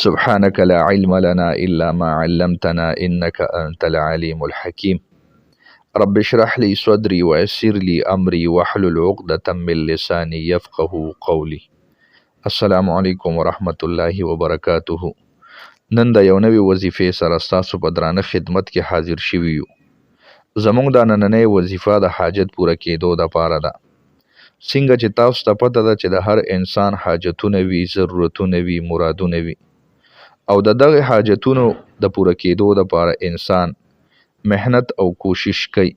سبحانك لا علم لنا إلا ما علمتنا إنك أنت العليم الحكيم. رب اشرح لي صدري ويسر لي أمري واحلل عقدة من لساني يفقه قولي. السلام علیکم ورحمت الله وبرکاته. نن د یو نوې وظیفې سره ستاسو په درانه خدمت کې حاضر شوي یو. زموږ د نننۍ وظیفه د حاجت پوره کېدو دپاره ده. څنګه چې تاسو ته پته ده چې د هر انسان حاجتونه وي، ضرورتونه وي، مرادونه وي، او د دغه حاجتونو د پوره کېدو دپاره انسان محنت او کوشش کوي،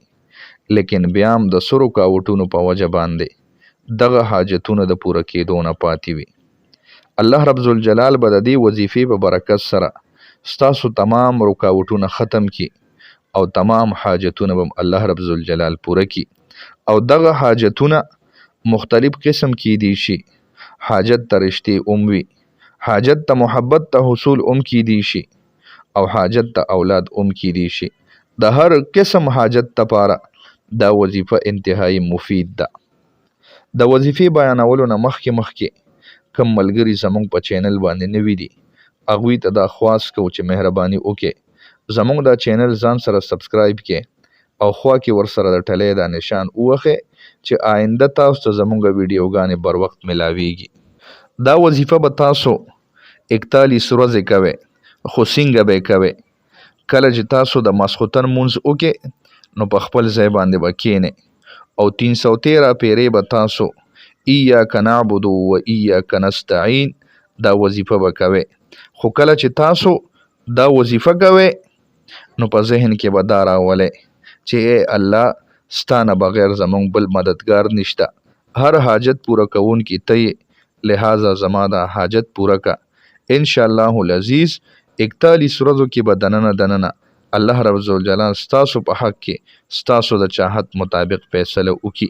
لیکن بیا هم د سرو کاوټونو په وجه باندې دغه حاجتونه د پوره کېدو نه پاتې وي. الله رب ذوالجلال به د دې وظیفې په برکت سره ستاسو تمام رکاوټونه ختم کی او تمام حاجتونه به الله رب ذوالجلال پوره کی. او دغه حاجتونه مختلف قسم کی دي شي. حاجت ته رشتې وي، حاجت ته محبت ته حصول کی دي شي، او حاجت ته اولاد کی دي شي. د هر قسم حاجت لپاره دا وظیفه انتهایی مفید ده. د وظیفې بیانولو نه مخکې کم ملګري زمونږ په چینل باندې نوي دي، هغوی ته دا خواست کوو چې مهرباني وکړي زمونږ دا چینل ځان سره سبسکرایب کړي او خوا کې ورسره د ټلۍ دا نشان ووهئ چې آینده تاسو ته زمونږ ویډیوګانې بر وخت ملاویږي. دا وظیفه به تاسو 41 ورځې کوئ، خو څنګه به یې کوئ؟ کله چې تاسو د ماسخوتن مونځ وکړئ نو په خپل ځای باندې به کښېنئ او 313 پیرې به تاسو ایاک نعبد و ایاک نستعین دا وظیفه به کوئ. خو کله چې تاسو دا وظیفه کوئ نو په ذهن کې به دا راولئ چې ای الله ستانه بغیر زمونږ بل مددگار نشته، هر حاجت پوره کوونکی ته یې، لہذا زما دا حاجت پوره کا. انشاءالله العزیز 41 ورځو کې به دننه الله رب ذوالجلال ستاسو په حق کې ستاسو د چاحت مطابق فیصله وکړي.